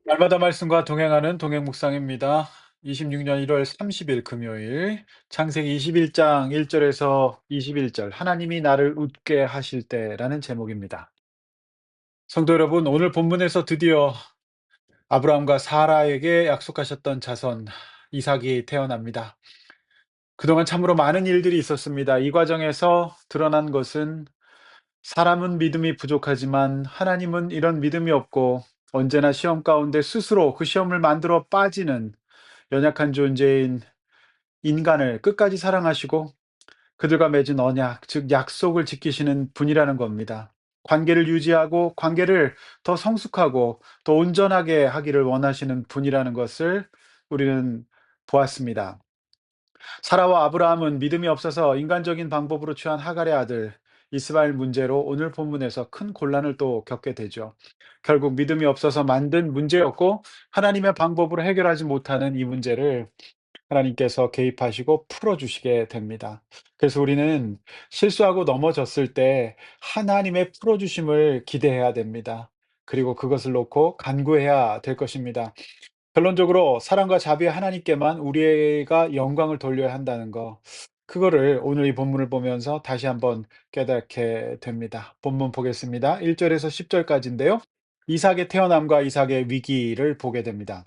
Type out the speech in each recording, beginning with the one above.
날마다 말씀과 동행하는 동행 묵상입니다. 26년 1월 30일 금요일 창세기 21장 1절에서 21절 하나님이 나를 웃게 하실 때라는 제목입니다. 성도 여러분, 오늘 본문에서 드디어 아브라함과 사라에게 약속하셨던 자손 이삭이 태어납니다. 그동안 참으로 많은 일들이 있었습니다. 이 과정에서 드러난 것은 사람은 믿음이 부족하지만 하나님은 이런 믿음이 없고 언제나 시험 가운데 스스로 그 시험을 만들어 빠지는 연약한 존재인 인간을 끝까지 사랑하시고 그들과 맺은 언약, 즉 약속을 지키시는 분이라는 겁니다. 관계를 유지하고 관계를 더 성숙하고 더 온전하게 하기를 원하시는 분이라는 것을 우리는 보았습니다. 사라와 아브라함은 믿음이 없어서 인간적인 방법으로 취한 하갈의 아들 이스마엘 문제로 오늘 본문에서 큰 곤란을 또 겪게 되죠. 결국 믿음이 없어서 만든 문제였고 하나님의 방법으로 해결하지 못하는 이 문제를 하나님께서 개입하시고 풀어주시게 됩니다. 그래서 우리는 실수하고 넘어졌을 때 하나님의 풀어주심을 기대해야 됩니다. 그리고 그것을 놓고 간구해야 될 것입니다. 결론적으로 사랑과 자비의 하나님께만 우리가 영광을 돌려야 한다는 거. 그거를 오늘 이 본문을 보면서 다시 한번 깨닫게 됩니다. 본문 보겠습니다. 1 절에서 10 절까지인데요. 이삭의 태어남과 이삭의 위기를 보게 됩니다.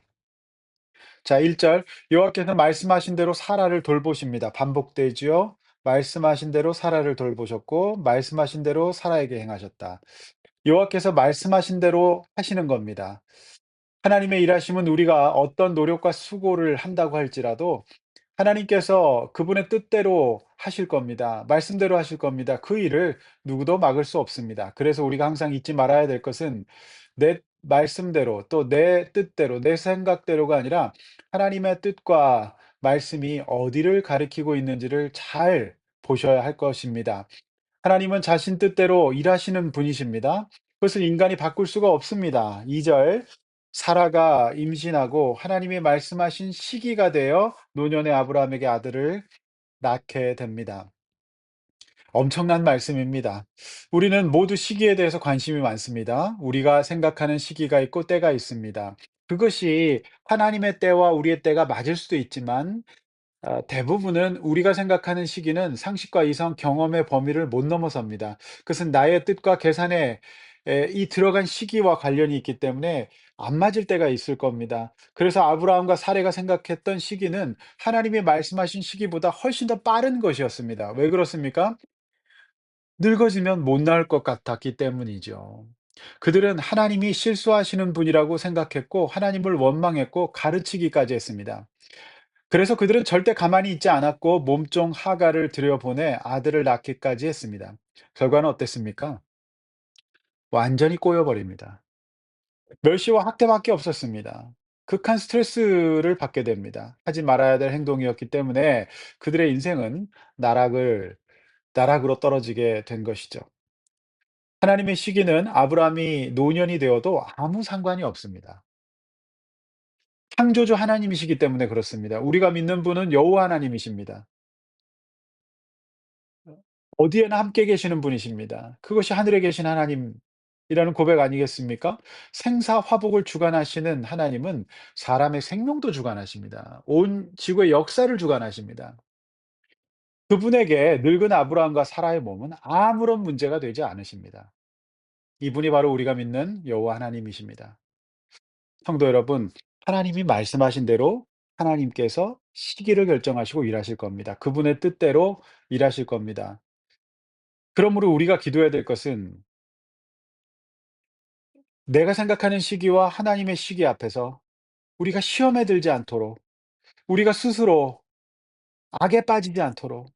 자, 1 절. 여호와께서 말씀하신 대로 사라를 돌보십니다. 반복되지요. 말씀하신 대로 사라를 돌보셨고 말씀하신 대로 사라에게 행하셨다. 여호와께서 말씀하신 대로 하시는 겁니다. 하나님의 일하심은 우리가 어떤 노력과 수고를 한다고 할지라도 하나님께서 그분의 뜻대로 하실 겁니다. 말씀대로 하실 겁니다. 그 일을 누구도 막을 수 없습니다. 그래서 우리가 항상 잊지 말아야 될 것은 내 말씀대로 또 내 뜻대로 내 생각대로가 아니라 하나님의 뜻과 말씀이 어디를 가리키고 있는지를 잘 보셔야 할 것입니다. 하나님은 자신 뜻대로 일하시는 분이십니다. 그것을 인간이 바꿀 수가 없습니다. 2 절. 사라가 임신하고 하나님이 말씀하신 시기가 되어 노년의 아브라함에게 아들을 낳게 됩니다. 엄청난 말씀입니다. 우리는 모두 시기에 대해서 관심이 많습니다. 우리가 생각하는 시기가 있고 때가 있습니다. 그것이 하나님의 때와 우리의 때가 맞을 수도 있지만 대부분은 우리가 생각하는 시기는 상식과 이성, 경험의 범위를 못 넘어섭니다. 그것은 나의 뜻과 계산에 이 들어간 시기와 관련이 있기 때문에 안 맞을 때가 있을 겁니다. 그래서 아브라함과 사레가 생각했던 시기는 하나님이 말씀하신 시기보다 훨씬 더 빠른 것이었습니다. 왜 그렇습니까? 늙어지면 못 나을 것 같았기 때문이죠. 그들은 하나님이 실수하시는 분이라고 생각했고 하나님을 원망했고 가르치기까지 했습니다. 그래서 그들은 절대 가만히 있지 않았고 몸종 하갈을 들여보내 아들을 낳기까지 했습니다. 결과는 어땠습니까? 완전히 꼬여버립니다. 멸시와 학대밖에 없었습니다. 극한 스트레스를 받게 됩니다. 하지 말아야 될 행동이었기 때문에 그들의 인생은 나락을 나락으로 떨어지게 된 것이죠. 하나님의 시기는 아브라함이 노년이 되어도 아무 상관이 없습니다. 창조주 하나님이시기 때문에 그렇습니다. 우리가 믿는 분은 여호와 하나님이십니다. 어디에나 함께 계시는 분이십니다. 그것이 하늘에 계신 하나님이라는 고백 아니겠습니까? 생사화복을 주관하시는 하나님은 사람의 생명도 주관하십니다. 온 지구의 역사를 주관하십니다. 그분에게 늙은 아브라함과 사라의 몸은 아무런 문제가 되지 않으십니다. 이분이 바로 우리가 믿는 여호와 하나님이십니다. 성도 여러분, 하나님이 말씀하신 대로 하나님께서 시기를 결정하시고 일하실 겁니다. 그분의 뜻대로 일하실 겁니다. 그러므로 우리가 기도해야 될 것은 내가 생각하는 시기와 하나님의 시기 앞에서 우리가 시험에 들지 않도록, 우리가 스스로 악에 빠지지 않도록,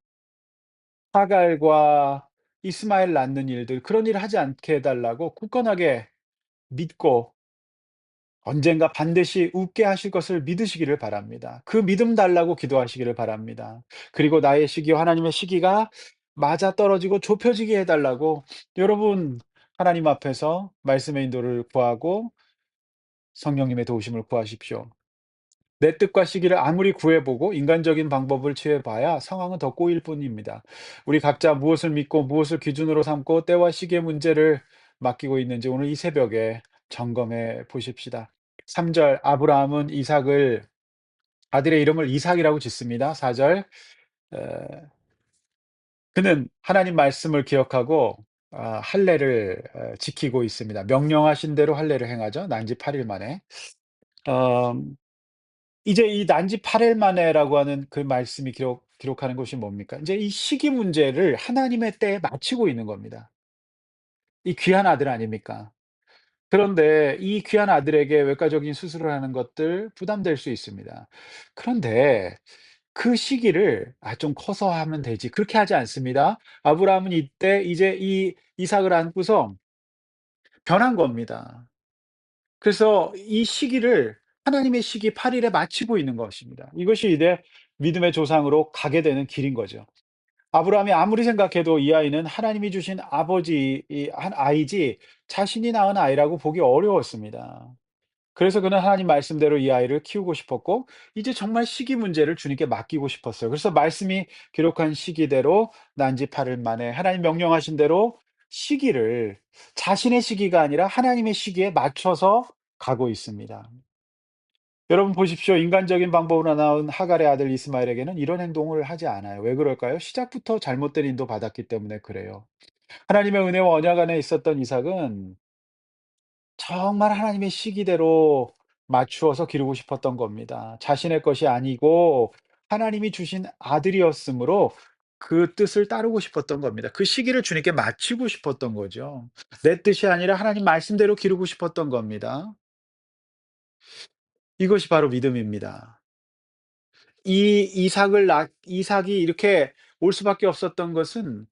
하갈과 이스마엘 낳는 일들, 그런 일을 하지 않게 해 달라고 굳건하게 믿고 언젠가 반드시 웃게 하실 것을 믿으시기를 바랍니다. 그 믿음 달라고 기도하시기를 바랍니다. 그리고 나의 시기와 하나님의 시기가 맞아떨어지고 좁혀지게 해 달라고 여러분 하나님 앞에서 말씀의 인도를 구하고 성령님의 도우심을 구하십시오. 내 뜻과 시기를 아무리 구해보고 인간적인 방법을 취해봐야 상황은 더 꼬일 뿐입니다. 우리 각자 무엇을 믿고 무엇을 기준으로 삼고 때와 시기의 문제를 맡기고 있는지 오늘 이 새벽에 점검해 보십시다. 3절 아브라함은 이삭을 아들의 이름을 이삭이라고 짓습니다. 4절 에 그는 하나님 말씀을 기억하고 할례를 지키고 있습니다. 명령하신 대로 할례를 행하죠. 난지 8일 만에. 음 이제 이 난지 8일 만에라고 하는 그 말씀이 기록하는 것이 뭡니까? 인제 이 시기 문제를 하나님의 때에 마치고 있는 겁니다. 이 귀한 아들 아닙니까? 그런데 이 귀한 아들에게 외과적인 수술을 하는 것들 부담될 수 있습니다. 그런데 그 시기를 '아 좀 커서 하면 되지.' 그렇게 하지 않습니다. 아브라함은 이때 이제 이 이삭을 안고서 변한 겁니다. 그래서 이 시기를 하나님의 시기 8 일에 마치고 있는 것입니다. 이것이 이제 믿음의 조상으로 가게 되는 길인 거죠. 아브라함이 아무리 생각해도 이 아이는 하나님이 주신 아버지 이 한 아이지 자신이 낳은 아이라고 보기 어려웠습니다. 그래서 그는 하나님 말씀대로 이 아이를 키우고 싶었고 이제 정말 시기 문제를 주님께 맡기고 싶었어요. 그래서 말씀이 기록한 시기대로 난지 8일 만에 하나님 명령하신 대로 시기를 자신의 시기가 아니라 하나님의 시기에 맞춰서 가고 있습니다. 여러분 보십시오. 인간적인 방법으로 낳은 하갈의 아들 이스마엘에게는 이런 행동을 하지 않아요. 왜 그럴까요? 시작부터 잘못된 인도받았기 때문에 그래요. 하나님의 은혜와 언약 안에 있었던 이삭은 정말 하나님의 시기대로 맞추어서 기르고 싶었던 겁니다. 자신의 것이 아니고 하나님이 주신 아들이었으므로 그 뜻을 따르고 싶었던 겁니다. 그 시기를 주님께 마치고 싶었던 거죠. 내 뜻이 아니라 하나님 말씀대로 기르고 싶었던 겁니다. 이것이 바로 믿음입니다. 이 이삭이 이렇게 올 수밖에 없었던 것은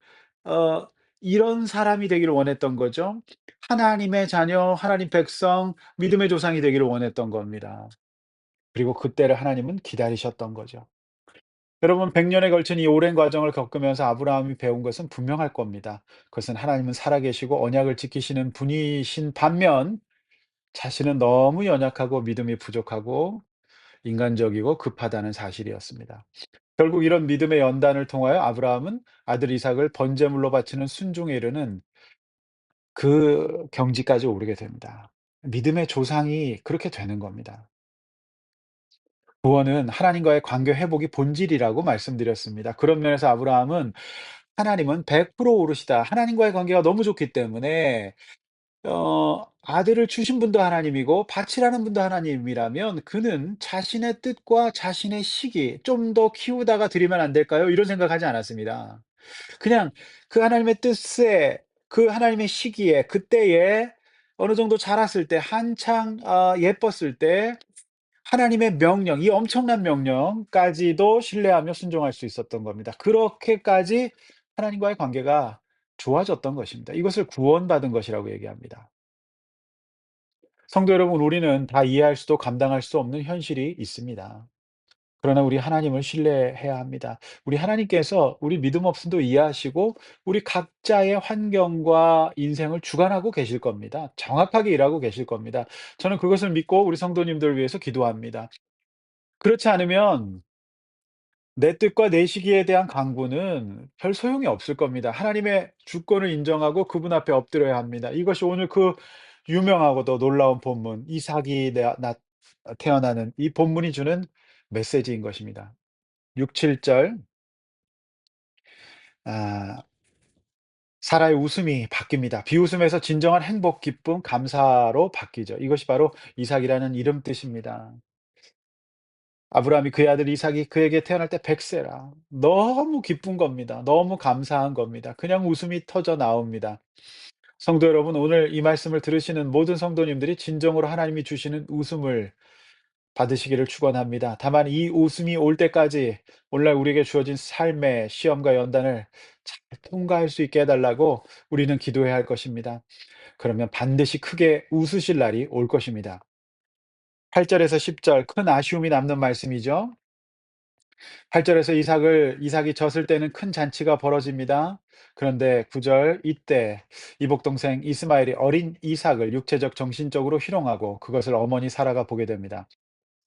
어 이런 사람이 되기를 원했던 거죠. 하나님의 자녀, 하나님 백성, 믿음의 조상이 되기를 원했던 겁니다. 그리고 그때를 하나님은 기다리셨던 거죠. 여러분 100 년에 걸친 이 오랜 과정을 겪으면서 아브라함이 배운 것은 분명할 겁니다. 그것은 하나님은 살아계시고 언약을 지키시는 분이신 반면 자신은 너무 연약하고 믿음이 부족하고 인간적이고 급하다는 사실이었습니다. 결국 이런 믿음의 연단을 통하여 아브라함은 아들 이삭을 번제물로 바치는 순종에 이르는 그 경지까지 오르게 됩니다. 믿음의 조상이 그렇게 되는 겁니다. 구원은 하나님과의 관계 회복이 본질이라고 말씀드렸습니다. 그런 면에서 아브라함은 하나님은 100% 오르시다. 하나님과의 관계가 너무 좋기 때문에 아들을 주신 분도 하나님이고 바치라는 분도 하나님이라면 그는 자신의 뜻과 자신의 시기 '좀 더 키우다가 드리면 안 될까요?' 이런 생각하지 않았습니다. 그냥 그 하나님의 뜻에 그 하나님의 시기에 그때에 어느 정도 자랐을 때 한창 예뻤을 때 하나님의 명령 이 엄청난 명령까지도 신뢰하며 순종할 수 있었던 겁니다. 그렇게까지 하나님과의 관계가 좋아졌던 것입니다. 이것을 구원받은 것이라고 얘기합니다. 성도 여러분, 우리는 다 이해할 수도 감당할 수 없는 현실이 있습니다. 그러나 우리 하나님을 신뢰해야 합니다. 우리 하나님께서 우리 믿음 없음도 이해하시고 우리 각자의 환경과 인생을 주관하고 계실 겁니다. 정확하게 일하고 계실 겁니다. 저는 그것을 믿고 우리 성도님들을 위해서 기도합니다. 그렇지 않으면 내 뜻과 내 시기에 대한 강구는 별 소용이 없을 겁니다. 하나님의 주권을 인정하고 그분 앞에 엎드려야 합니다. 이것이 오늘 그 유명하고도 놀라운 본문 이삭이 태어나는 이 본문이 주는 메시지인 것입니다. 6-7절 아 사라의 웃음이 바뀝니다. 비웃음에서 진정한 행복, 기쁨, 감사로 바뀌죠. 이것이 바로 이삭이라는 이름 뜻입니다. 아브라함이 그의 아들 이삭이 그에게 태어날 때 100 세라. 너무 기쁜 겁니다. 너무 감사한 겁니다. 그냥 웃음이 터져 나옵니다. 성도 여러분, 오늘 이 말씀을 들으시는 모든 성도님들이 진정으로 하나님이 주시는 웃음을 받으시기를 축원합니다. 다만 이 웃음이 올 때까지 오늘날 우리에게 주어진 삶의 시험과 연단을 잘 통과할 수 있게 해 달라고 우리는 기도해야 할 것입니다. 그러면 반드시 크게 웃으실 날이 올 것입니다. 8 절에서 10절 큰 아쉬움이 남는 말씀이죠. 8 절에서 이삭이 졌을 때는 큰 잔치가 벌어집니다. 그런데 9절 이때 이복 동생 이스마엘이 어린 이삭을 육체적 정신적으로 희롱하고 그것을 어머니 사라가 보게 됩니다.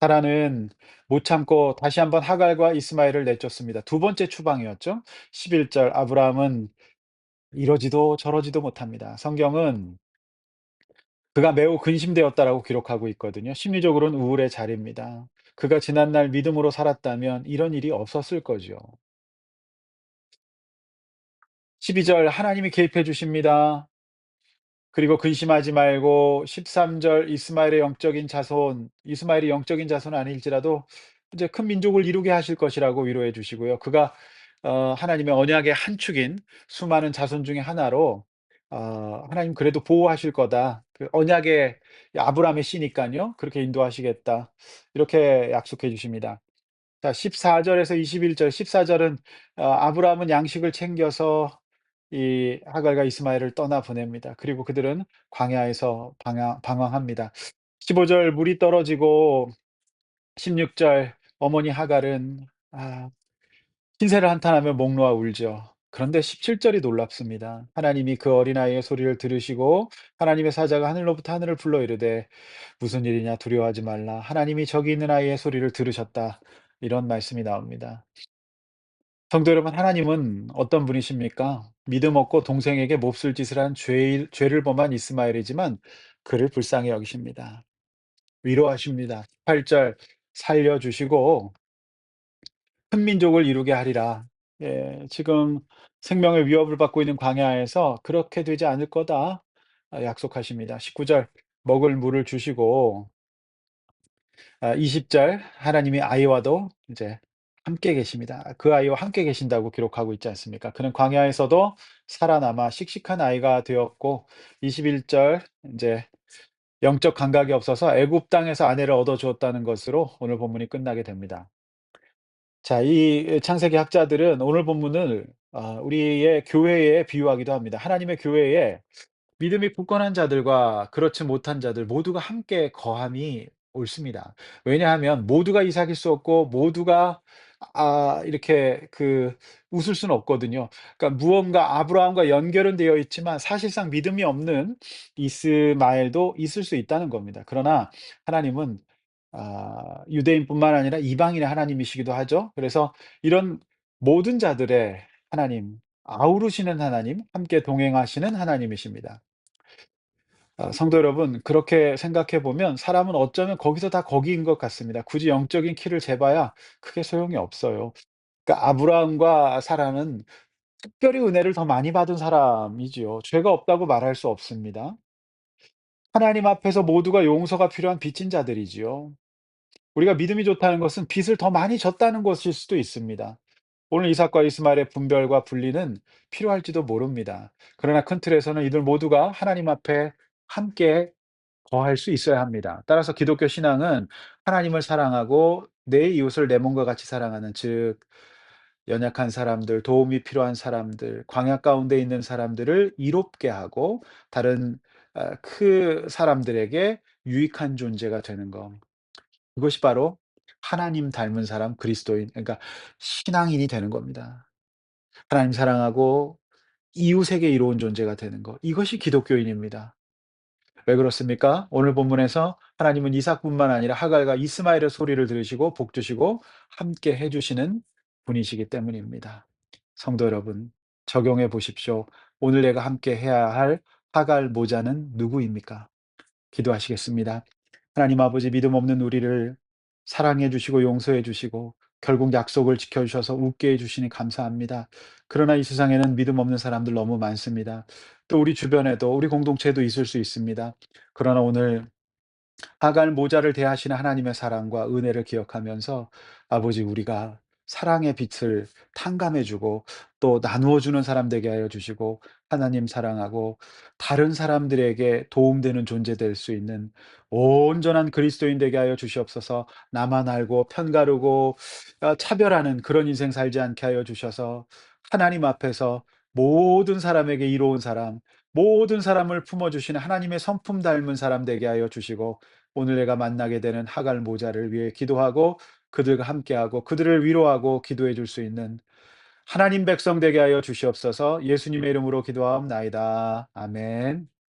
사라는 못 참고 다시 한번 하갈과 이스마엘을 내쫓습니다. 두 번째 추방이었죠. 11절 아브라함은 이러지도 저러지도 못합니다. 성경은 그가 매우 근심되었다라고 기록하고 있거든요. 심리적으로는 우울의 자리입니다. 그가 지난날 믿음으로 살았다면 이런 일이 없었을 거죠. 12절 하나님이 개입해 주십니다. 그리고 근심하지 말고 13절 이스마엘의 영적인 자손은 아닐지라도 이제 큰 민족을 이루게 하실 것이라고 위로해 주시고요. 그가 하나님의 언약의 한 축인 수많은 자손 중에 하나로 하나님 그래도 보호하실 거다. 그 언약의 아브라함의 씨니깐요. 그렇게 인도하시겠다. 이렇게 약속해 주십니다. 자 14절에서 21절 14절은 아브라함은 양식을 챙겨서 이 하갈과 이스마엘을 떠나 보냅니다. 그리고 그들은 광야에서 방황합니다. 15절 물이 떨어지고 16절 어머니 하갈은 신세를 한탄하며 목 놓아 울죠. 그런데 17절이 놀랍습니다. 하나님이 그 어린아이의 소리를 들으시고 하나님의 사자가 하늘로부터 하늘을 불러 이르되 "무슨 일이냐 두려워하지 말라. 하나님이 저기 있는 아이의 소리를 들으셨다." 이런 말씀이 나옵니다. 성도 여러분, 하나님은 어떤 분이십니까? 믿음 없고 동생에게 몹쓸 짓을 한 죄를 범한 이스마엘이지만 그를 불쌍히 여기십니다. 위로하십니다. 8절 살려주시고 큰 민족을 이루게 하리라. 예, 지금 생명의 위협을 받고 있는 광야에서 그렇게 되지 않을 거다. 약속하십니다. 19절 먹을 물을 주시고 20절 하나님이 아이와도 이제 함께 계십니다. 그 아이와 함께 계신다고 기록하고 있지 않습니까? 그는 광야에서도 살아남아 씩씩한 아이가 되었고 21절 이제 영적 감각이 없어서 애굽 땅에서 아내를 얻어 주었다는 것으로 오늘 본문이 끝나게 됩니다. 자, 이 창세기 학자들은 오늘 본문을 우리의 교회에 비유하기도 합니다. 하나님의 교회에 믿음이 굳건한 자들과 그렇지 못한 자들 모두가 함께 거함이 옳습니다. 왜냐하면 모두가 이삭일 수 없고 모두가 이렇게 웃을 수는 없거든요. 그러니까 무언가 아브라함과 연결은 되어 있지만 사실상 믿음이 없는 이스마엘도 있을 수 있다는 겁니다. 그러나 하나님은 유대인뿐만 아니라 이방인의 하나님이시기도 하죠. 그래서 이런 모든 자들의 하나님, 아우르시는 하나님, 함께 동행하시는 하나님이십니다. 성도 여러분, 그렇게 생각해 보면 사람은 어쩌면 거기서 다 거기인 것 같습니다. 굳이 영적인 키를 재봐야 크게 소용이 없어요. 그러니까 아브라함과 사라는 특별히 은혜를 더 많이 받은 사람이지요. 죄가 없다고 말할 수 없습니다. 하나님 앞에서 모두가 용서가 필요한 빚진 자들이지요. 우리가 믿음이 좋다는 것은 빚을 더 많이 졌다는 것일 수도 있습니다. 오늘 이삭과 이스마엘의 분별과 분리는 필요할지도 모릅니다. 그러나 큰 틀에서는 이들 모두가 하나님 앞에 함께 거할 수 있어야 합니다. 따라서 기독교 신앙은 하나님을 사랑하고 내 이웃을 내 몸과 같이 사랑하는, 즉 연약한 사람들, 도움이 필요한 사람들, 광야 가운데 있는 사람들을 이롭게 하고 다른 그 사람들에게 유익한 존재가 되는 것. 그것이 바로 하나님 닮은 사람, 그리스도인, 그러니까 신앙인이 되는 겁니다. 하나님 사랑하고 이웃에게 이로운 존재가 되는 것. 이것이 기독교인입니다. 왜 그렇습니까? 오늘 본문에서 하나님은 이삭뿐만 아니라 하갈과 이스마엘의 소리를 들으시고 복 주시고 함께 해 주시는 분이시기 때문입니다. 성도 여러분, 적용해 보십시오. 오늘 내가 함께 해야 할 하갈 모자는 누구입니까? 기도하시겠습니다. 하나님 아버지, 믿음 없는 우리를 사랑해 주시고 용서해 주시고 결국 약속을 지켜 주셔서 웃게 해 주시니 감사합니다. 그러나 이 세상에는 믿음 없는 사람들 너무 많습니다. 또 우리 주변에도 우리 공동체도 있을 수 있습니다. 그러나 오늘 하갈 모자를 대하시는 하나님의 사랑과 은혜를 기억하면서 아버지, 우리가 사랑의 빛을 탕감해 주고 또 나누어 주는 사람 되게 하여 주시고 하나님 사랑하고 다른 사람들에게 도움되는 존재 될 수 있는 온전한 그리스도인 되게 하여 주시옵소서. 나만 알고 편가르고 차별하는 그런 인생 살지 않게 하여 주셔서 하나님 앞에서 모든 사람에게 이로운 사람, 모든 사람을 품어 주시는 하나님의 성품 닮은 사람 되게 하여 주시고 오늘 내가 만나게 되는 하갈 모자를 위해 기도하고 그들과 함께하고 그들을 위로하고 기도해 줄 수 있는 하나님 백성 되게 하여 주시옵소서. 예수님의 이름으로 기도하옵나이다. 아멘.